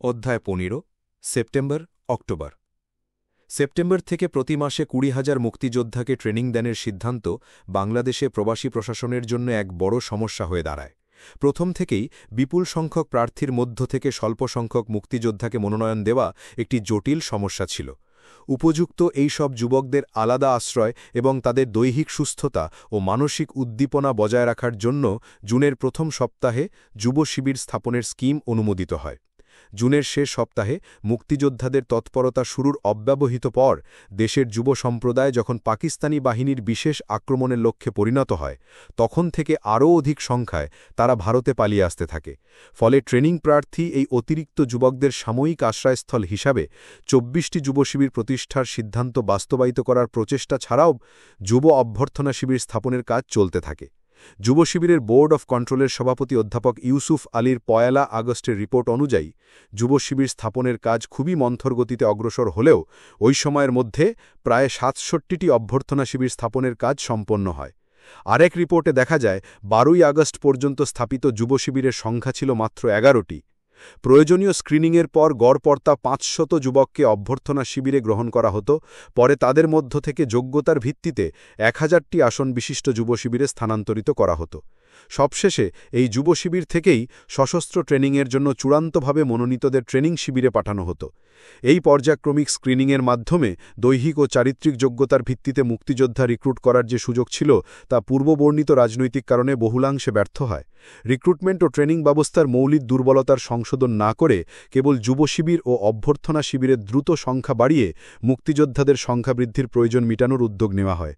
অধ্যায় ১৫ September October September থেকে প্রতি মাসে ২০,০০০ মুক্তিযোদ্ধাকে ট্রেনিং দানের সিদ্ধান্ত বাংলাদেশে প্রবাসী প্রশাসনের জন্য এক বড় সমস্যা হয়ে দাঁড়ায়। প্রথম থেকেই বিপুল সংখ্যক প্রার্থীর মধ্য থেকে স্বল্প সংখ্যক মুক্তিযোদ্ধাকে মনোনয়ন দেওয়া একটি জটিল সমস্যা ছিল। উপযুক্ত এই সব যুবকদের আলাদা আশ্রয় এবং তাদের দৈহিক সুস্থতা ও মানসিক উদ্দীপনা বজায় রাখার জন্য জুনের প্রথম সপ্তাহে যুব শিবির স্থাপনের স্কিম অনুমোদিত হয়। জুনের শেষ সপ্তাহে মুক্তিযোদ্ধাদের তৎপরতা শুরুর অব্যবহিত পর দেশের যুব সম্প্রদায় যখন পাকিস্তানি বাহিনীর বিশেষ আক্রমণের লক্ষ্যে পরিণত হয়, তখন থেকে আরও অধিক সংখ্যায় তারা ভারতে পালিয়ে আসতে থাকে। ফলে ট্রেনিং প্রার্থী এই অতিরিক্ত যুবকদের সাময়িক আশ্রয়স্থল হিসাবে ২৪টি যুব শিবির প্রতিষ্ঠার সিদ্ধান্ত বাস্তবায়িত করার প্রচেষ্টা ছাড়াও যুব অভ্যর্থনা শিবির স্থাপনের কাজ চলতে থাকে। যুব শিবিরের বোর্ড অফ কন্ট্রোলের সভাপতি অধ্যাপক ইউসুফ আলীর ১ আগস্টের রিপোর্ট অনুযায়ী যুব শিবির স্থাপনের কাজ খুবই মন্থর গতিতে অগ্রসর হলেও ওই সময়ের মধ্যে প্রায় ৬৭টি অভ্যর্থনা শিবির স্থাপনের কাজ সম্পন্ন হয়। আরেক রিপোর্টে দেখা যায় ১২ আগস্ট পর্যন্ত স্থাপিত যুব শিবিরের সংখ্যা ছিল মাত্র ১১টি। প্রয়োজনীয় স্ক্রিনিংয়ের পর গড়পড়তা ৫০০ যুবককে অভ্যর্থনা শিবিরে গ্রহণ করা হতো। পরে তাদের মধ্য থেকে যোগ্যতার ভিত্তিতে ১,০০০টি আসন বিশিষ্ট যুব শিবিরে স্থানান্তরিত করা হতো। সবশেষে এই যুব শিবির থেকেই সশস্ত্র ট্রেনিংয়ের জন্য চূড়ান্তভাবে মনোনীতদের ট্রেনিং শিবিরে পাঠানো হতো। এই পর্যায়ক্রমিক স্ক্রিনিংয়ের মাধ্যমে দৈহিক ও চারিত্রিক যোগ্যতার ভিত্তিতে মুক্তিযোদ্ধা রিক্রুট করার যে সুযোগ ছিল তা পূর্ববর্ণিত রাজনৈতিক কারণে বহুলাংশে ব্যর্থ হয়। রিক্রুটমেন্ট ও ট্রেনিং ব্যবস্থার মৌলিক দুর্বলতার সংশোধন না করে কেবল যুব শিবির ও অভ্যর্থনা শিবিরের দ্রুত সংখ্যা বাড়িয়ে মুক্তিযোদ্ধাদের সংখ্যা বৃদ্ধির প্রয়োজন মিটানোর উদ্যোগ নেওয়া হয়।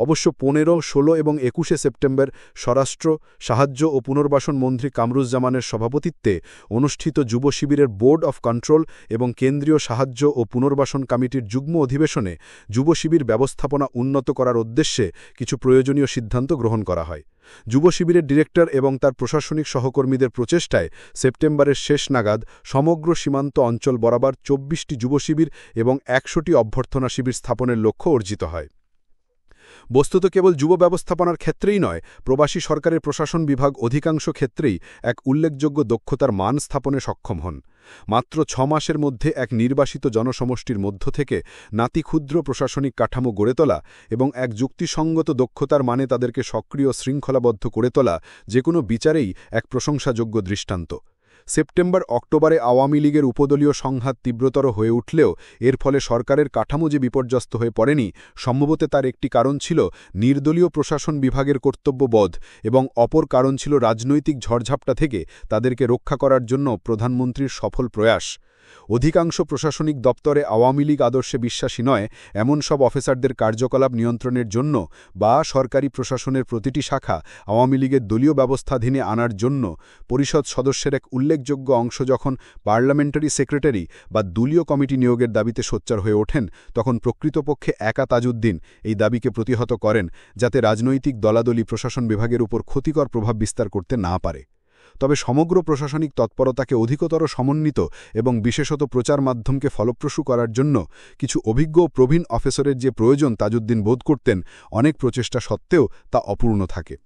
অবশ্য ১৫, ১৬ এবং ২১শে সেপ্টেম্বর স্বরাষ্ট্র, সাহায্য ও পুনর্বাসন মন্ত্রী কামরুজ্জামানের সভাপতিত্বে অনুষ্ঠিত যুব শিবিরের বোর্ড অফ কন্ট্রোল এবং কেন্দ্রীয় সাহায্য ও পুনর্বাসন কমিটির যুগ্ম অধিবেশনে যুব শিবির ব্যবস্থাপনা উন্নত করার উদ্দেশ্যে কিছু প্রয়োজনীয় সিদ্ধান্ত গ্রহণ করা হয়। যুব শিবিরের ডিরেক্টর এবং তার প্রশাসনিক সহকর্মীদের প্রচেষ্টায় সেপ্টেম্বরের শেষ নাগাদ সমগ্র সীমান্ত অঞ্চল বরাবর ২৪টি যুব শিবির এবং ১০০টি অভ্যর্থনা শিবির স্থাপনের লক্ষ্য অর্জিত হয়। বস্তুত কেবল যুব ব্যবস্থাপনার ক্ষেত্রেই নয়, প্রবাসী সরকারের প্রশাসন বিভাগ অধিকাংশ ক্ষেত্রেই এক উল্লেখযোগ্য দক্ষতার মান স্থাপনে সক্ষম হন। মাত্র ৬ মাসের মধ্যে এক নির্বাসিত জনসমষ্টির মধ্য থেকে নাতিক্ষুদ্র প্রশাসনিক কাঠামো গড়ে তোলা এবং এক যুক্তিসঙ্গত দক্ষতার মানে তাদেরকে সক্রিয় শৃঙ্খলাবদ্ধ করে তোলা যে কোনো বিচারেই এক প্রশংসাযোগ্য দৃষ্টান্ত। সেপ্টেম্বর অক্টোবরে আওয়ামী লীগের উপদলীয় সংঘাত তীব্রতর হয়ে উঠলেও এর ফলে সরকারের কাঠামো যে বিপর্যস্ত হয়ে পড়েনি, সম্ভবত তার একটি কারণ ছিল নির্দলীয় প্রশাসন বিভাগের কর্তব্যবোধ এবং অপর কারণ ছিল রাজনৈতিক ঝড়ঝাপটা থেকে তাদেরকে রক্ষা করার জন্য প্রধানমন্ত্রীর সফল প্রয়াস। অধিকাংশ প্রশাসনিক দপ্তরে আওয়ামী লীগ আদর্শে বিশ্বাসী নয় এমন সব অফিসারদের কার্যকলাপ নিয়ন্ত্রণের জন্য বা সরকারি প্রশাসনের প্রতিটি শাখা আওয়ামী লীগের দলীয় ব্যবস্থাধীনে আনার জন্য পরিষদ সদস্যের এক উল্লেখযোগ্য অংশ যখন পার্লামেন্টারি সেক্রেটারি বা দলীয় কমিটি নিয়োগের দাবিতে সোচ্চার হয়ে ওঠেন, তখন প্রকৃতপক্ষে একা তাজউদ্দিন এই দাবিকে প্রতিহত করেন যাতে রাজনৈতিক দলাদলি প্রশাসন বিভাগের উপর ক্ষতিকর প্রভাব বিস্তার করতে না পারে। তবে সমগ্র প্রশাসনিক তৎপরতাকে অধিকতর সমন্বিত এবং বিশেষত প্রচার মাধ্যমকে ফলপ্রসূ করার জন্য কিছু অভিজ্ঞ ও প্রবীণ অফিসারের যে প্রয়োজন তাজউদ্দিন বোধ করতেন, অনেক প্রচেষ্টা সত্ত্বেও তা অপূর্ণ থাকে।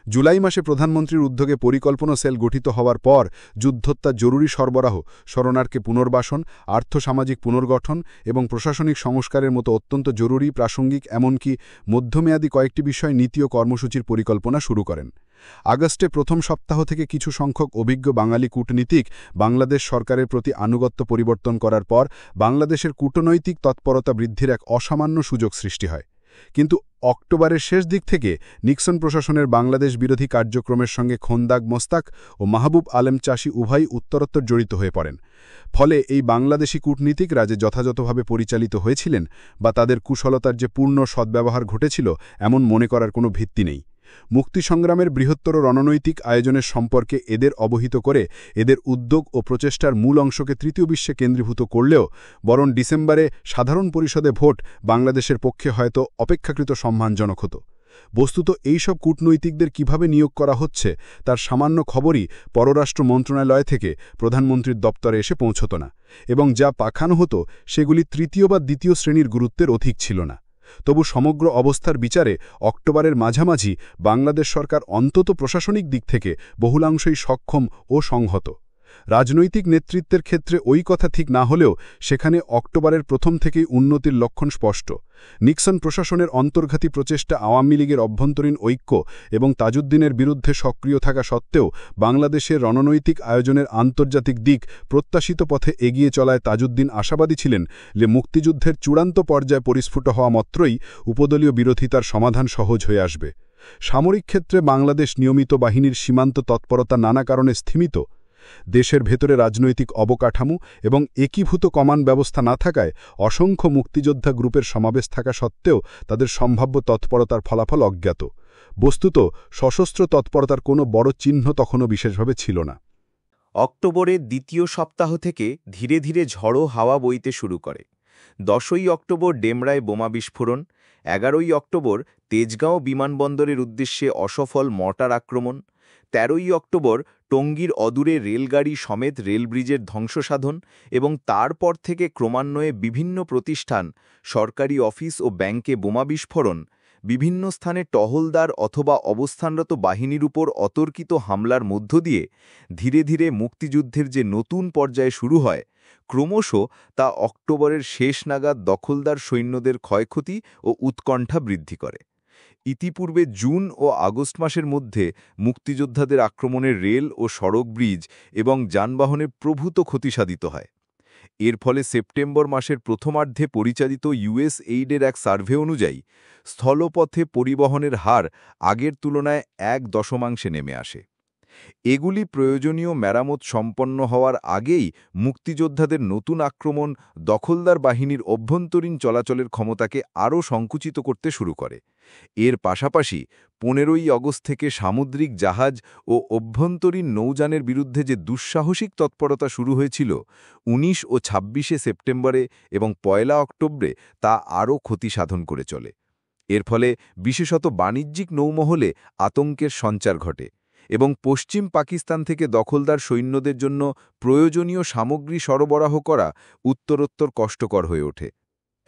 জুলাই মাসে প্রধানমন্ত্রীর উদ্যোগে পরিকল্পনা সেল গঠিত হওয়ার পর যুদ্ধোত্তার জরুরি সরবরাহ, শরণার্থী পুনর্বাসন, আর্থসামাজিক পুনর্গঠন এবং প্রশাসনিক সংস্কারের মতো অত্যন্ত জরুরি, প্রাসঙ্গিক এমনকি মধ্যমেয়াদী কয়েকটি বিষয় নীতি ও কর্মসূচির পরিকল্পনা শুরু করেন। আগস্টে প্রথম সপ্তাহ থেকে কিছু সংখ্যক অভিজ্ঞ বাঙালি কূটনীতিক বাংলাদেশ সরকারের প্রতি আনুগত্য পরিবর্তন করার পর বাংলাদেশের কূটনৈতিক তৎপরতা বৃদ্ধির এক অসামান্য সুযোগ সৃষ্টি হয়। কিন্তু অক্টোবরের শেষ দিক থেকে নিক্সন প্রশাসনের বাংলাদেশ বিরোধী কার্যক্রমের সঙ্গে খোন্দাগ মোস্তাক ও মাহবুব আলেম চাষি উভয়ই উত্তরোত্তর জড়িত হয়ে পড়েন। ফলে এই বাংলাদেশি কূটনীতিকরা যে যথাযথভাবে পরিচালিত হয়েছিলেন বা তাদের কুশলতার যে পূর্ণ সদ্ব্যবহার ঘটেছিল এমন মনে করার কোনো ভিত্তি নেই। মুক্তিসংগ্রামের বৃহত্তর রণনৈতিক আয়োজনের সম্পর্কে এদের অবহিত করে এদের উদ্যোগ ও প্রচেষ্টার মূল অংশকে তৃতীয় বিশ্বে কেন্দ্রীভূত করলেও বরং ডিসেম্বরে সাধারণ পরিষদে ভোট বাংলাদেশের পক্ষে হয়তো অপেক্ষাকৃত সম্মানজনক হতো। বস্তুত এইসব কূটনৈতিকদের কিভাবে নিয়োগ করা হচ্ছে তার সামান্য খবরই পররাষ্ট্র মন্ত্রণালয় থেকে প্রধানমন্ত্রীর দপ্তরে এসে পৌঁছত না, এবং যা পাঠানো হতো সেগুলি তৃতীয় বা দ্বিতীয় শ্রেণীর গুরুত্বের অধিক ছিল না। তবু সমগ্র অবস্থার বিচারে অক্টোবরের মাঝামাঝি বাংলাদেশ সরকার অন্তত প্রশাসনিক দিক থেকে বহুলাংশই সক্ষম ও সংহত। রাজনৈতিক নেতৃত্বের ক্ষেত্রে ওই কথা ঠিক না হলেও সেখানে অক্টোবরের প্রথম থেকেই উন্নতির লক্ষণ স্পষ্ট। নিক্সন প্রশাসনের অন্তর্ঘাতী প্রচেষ্টা, আওয়ামী লীগের অভ্যন্তরীণ ঐক্য এবং তাজউদ্দিনের বিরুদ্ধে সক্রিয় থাকা সত্ত্বেও বাংলাদেশের রণনৈতিক আয়োজনের আন্তর্জাতিক দিক প্রত্যাশিত পথে এগিয়ে চলায় তাজউদ্দিন আশাবাদী ছিলেন যে মুক্তিযুদ্ধের চূড়ান্ত পর্যায়ে পরিস্ফুট হওয়া মাত্রই উপদলীয় বিরোধিতার সমাধান সহজ হয়ে আসবে। সামরিক ক্ষেত্রে বাংলাদেশ নিয়মিত বাহিনীর সীমান্ত তৎপরতা নানা কারণে স্থিমিত। দেশের ভেতরে রাজনৈতিক অবকাঠামো এবং একীভূত কমান্ড ব্যবস্থা না থাকায় অসংখ্য মুক্তিযোদ্ধা গ্রুপের সমাবেশ থাকা সত্ত্বেও তাদের সম্ভাব্য তৎপরতার ফলাফল অজ্ঞাত। বস্তুত সশস্ত্র তৎপরতার কোনো বড় চিহ্ন তখনও বিশেষভাবে ছিল না। অক্টোবরের দ্বিতীয় সপ্তাহ থেকে ধীরে ধীরে ঝড়ো হাওয়া বইতে শুরু করে। 10ই অক্টোবর ডেমরায় বোমা বিস্ফোরণ, 11ই অক্টোবর তেজগাঁও বিমানবন্দরের উদ্দেশ্যে অসফল মর্টার আক্রমণ, 13ই অক্টোবর টঙ্গীর অদূরে রেলগাড়ি সমেত রেলব্রিজের ধ্বংসসাধন এবং তারপর থেকে ক্রমান্বয়ে বিভিন্ন প্রতিষ্ঠান, সরকারি অফিস ও ব্যাংকে বোমা বিস্ফোরণ, বিভিন্ন স্থানে টহলদার অথবা অবস্থানরত বাহিনীর উপর অতর্কিত হামলার মধ্য দিয়ে ধীরে ধীরে মুক্তিযুদ্ধের যে নতুন পর্যায়ে শুরু হয়, ক্রমশ তা অক্টোবরের শেষ নাগাদ দখলদার সৈন্যদের ক্ষয়ক্ষতি ও উৎকণ্ঠা বৃদ্ধি করে। ইতিপূর্বে জুন ও আগস্ট মাসের মধ্যে মুক্তিযোদ্ধাদের আক্রমণে রেল ও সড়ক ব্রিজ এবং যানবাহনের প্রভূত ক্ষতিসাধিত হয়। এর ফলে সেপ্টেম্বর মাসের প্রথমার্ধে পরিচালিত ইউএস এইডের এক সার্ভে অনুযায়ী স্থলপথে পরিবহনের হার আগের তুলনায় 1 নেমে আসে। এগুলি প্রয়োজনীয় মেরামত সম্পন্ন হওয়ার আগেই মুক্তিযোদ্ধাদের নতুন আক্রমণ দখলদার বাহিনীর অভ্যন্তরীণ চলাচলের ক্ষমতাকে আরও সংকুচিত করতে শুরু করে। এর পাশাপাশি 15ই আগস্ট থেকে সামুদ্রিক জাহাজ ও অভ্যন্তরীণ নৌযানের বিরুদ্ধে যে দুঃসাহসিক তৎপরতা শুরু হয়েছিল 19 ও 26শে সেপ্টেম্বরে এবং 1 অক্টোবরে তা আরও ক্ষতি সাধন করে চলে। এর ফলে বিশেষত বাণিজ্যিক নৌমহলে আতঙ্কের সঞ্চার ঘটে এবং পশ্চিম পাকিস্তান থেকে দখলদার সৈন্যদের জন্য প্রয়োজনীয় সামগ্রী সরবরাহ করা উত্তরোত্তর কষ্টকর হয়ে ওঠে।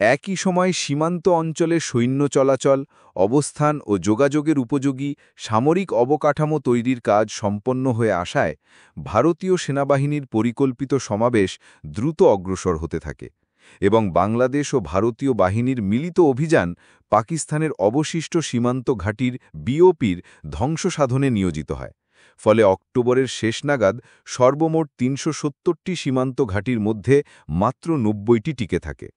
একই সময় সীমান্ত অঞ্চলে সৈন্য চলাচল, অবস্থান ও যোগাযোগের উপযোগী সামরিক অবকাঠামো তৈরির কাজ সম্পন্ন হয়ে আসায় ভারতীয় সেনাবাহিনীর পরিকল্পিত সমাবেশ দ্রুত অগ্রসর হতে থাকে এবং বাংলাদেশ ও ভারতীয় বাহিনীর মিলিত অভিযান পাকিস্তানের অবশিষ্ট সীমান্ত ঘাঁটির বিওপির ধ্বংসসাধনে নিয়োজিত হয়। ফলে অক্টোবরের শেষ নাগাদ সর্বমোট ৩৭০টি সীমান্ত ঘাঁটির মধ্যে মাত্র ৯০টি টিকে থাকে।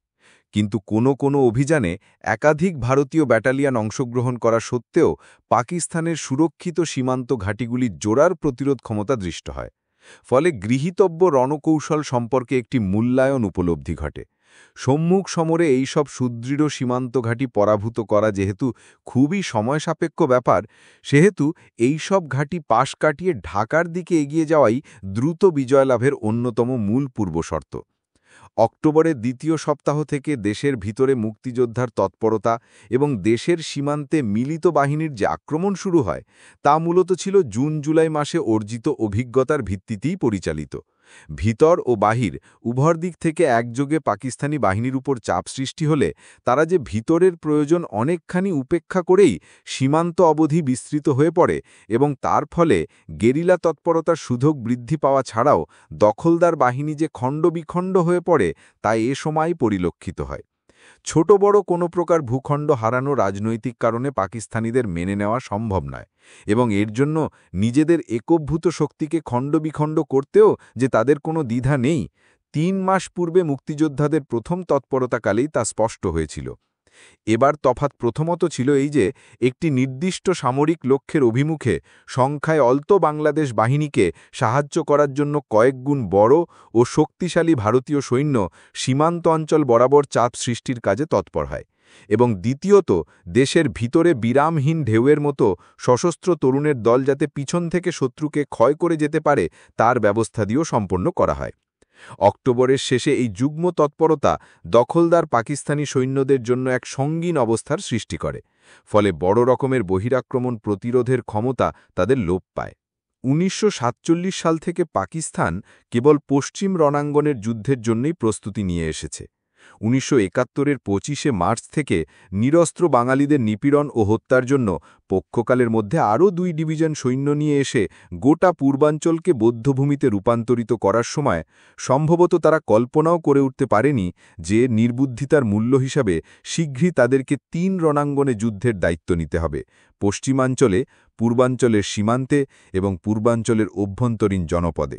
কিন্তু কোনো অভিযানে একাধিক ভারতীয় ব্যাটালিয়ন অংশগ্রহণ করা সত্ত্বেও পাকিস্তানের সুরক্ষিত সীমান্ত ঘাঁটিগুলির জোরার প্রতিরোধ ক্ষমতা দৃষ্ট হয়। ফলে গৃহীতব্য রণকৌশল সম্পর্কে একটি মূল্যায়ন উপলব্ধি ঘটে। সম্মুখ সমরে এইসব সুদৃঢ় সীমান্ত ঘাঁটি পরাভূত করা যেহেতু খুবই সময়সাপেক্ষ ব্যাপার, সেহেতু এইসব ঘাঁটি পাশ কাটিয়ে ঢাকার দিকে এগিয়ে যাওয়াই দ্রুত বিজয় লাভের অন্যতম মূল পূর্বশর্ত। অক্টোবরের দ্বিতীয় সপ্তাহ থেকে দেশের ভিতরে মুক্তিযোদ্ধার তৎপরতা এবং দেশের সীমান্তে মিলিত বাহিনীর যে আক্রমণ শুরু হয় তা মূলত ছিল জুন-জুলাই মাসে অর্জিত অভিজ্ঞতার ভিত্তিতেই পরিচালিত। ভিতর ও বাহির উভয় দিক থেকে একযোগে পাকিস্তানি বাহিনীর উপর চাপ সৃষ্টি হলে তারা যে ভিতরের প্রয়োজন অনেকখানি উপেক্ষা করেই সীমান্ত অবধি বিস্তৃত হয়ে পড়ে এবং তার ফলে গেরিলা তৎপরতার সুযোগ বৃদ্ধি পাওয়া ছাড়াও দখলদার বাহিনী যে খণ্ডবিখণ্ড হয়ে পড়ে তা এ সময় পরিলক্ষিত হয়। ছোট বড় কোনো প্রকার ভূখণ্ড হারানো রাজনৈতিক কারণে পাকিস্তানিদের মেনে নেওয়া সম্ভব নয় এবং এর জন্য নিজেদের একীভূত শক্তিকে খণ্ডবিখণ্ড করতেও যে তাদের কোনো দ্বিধা নেই, ৩ মাস পূর্বে মুক্তিযোদ্ধাদের প্রথম তৎপরতাকালেই তা স্পষ্ট হয়েছিল। এবার তফাৎ প্রথমত ছিল এই যে একটি নির্দিষ্ট সামরিক লক্ষ্যের অভিমুখে সংখ্যায় অল্প বাংলাদেশ বাহিনীকে সাহায্য করার জন্য কয়েকগুণ বড় ও শক্তিশালী ভারতীয় সৈন্য সীমান্ত অঞ্চল বরাবর চাপ সৃষ্টির কাজে তৎপর হয় এবং দ্বিতীয়ত দেশের ভিতরে বিরামহীন ঢেউয়ের মতো সশস্ত্র তরুণের দল যাতে পিছন থেকে শত্রুকে ক্ষয় করে যেতে পারে তার ব্যবস্থা দিয়েও সম্পন্ন করা হয়। অক্টোবরের শেষে এই যুগ্ম তৎপরতা দখলদার পাকিস্তানি সৈন্যদের জন্য এক সঙ্গীন অবস্থার সৃষ্টি করে, ফলে বড় রকমের বহিরাক্রমণ প্রতিরোধের ক্ষমতা তাদের লোপ পায়। ১৯৪৭ সাল থেকে পাকিস্তান কেবল পশ্চিম রণাঙ্গনের যুদ্ধের জন্যই প্রস্তুতি নিয়ে এসেছে। 1971-এর 25শে মার্চ থেকে নিরস্ত্র বাঙালিদের নিপীড়ন ও হত্যার জন্য পক্ষকালের মধ্যে আরও 2 ডিভিশন সৈন্য নিয়ে এসে গোটা পূর্বাঞ্চলকে বৌদ্ধভূমিতে রূপান্তরিত করার সময় সম্ভবত তারা কল্পনাও করে উঠতে পারেনি যে নির্বুদ্ধিতার মূল্য হিসাবে শীঘ্রই তাদেরকে 3 রণাঙ্গনে যুদ্ধের দায়িত্ব নিতে হবে: পশ্চিমাঞ্চলে, পূর্বাঞ্চলের সীমান্তে এবং পূর্বাঞ্চলের অভ্যন্তরীণ জনপদে।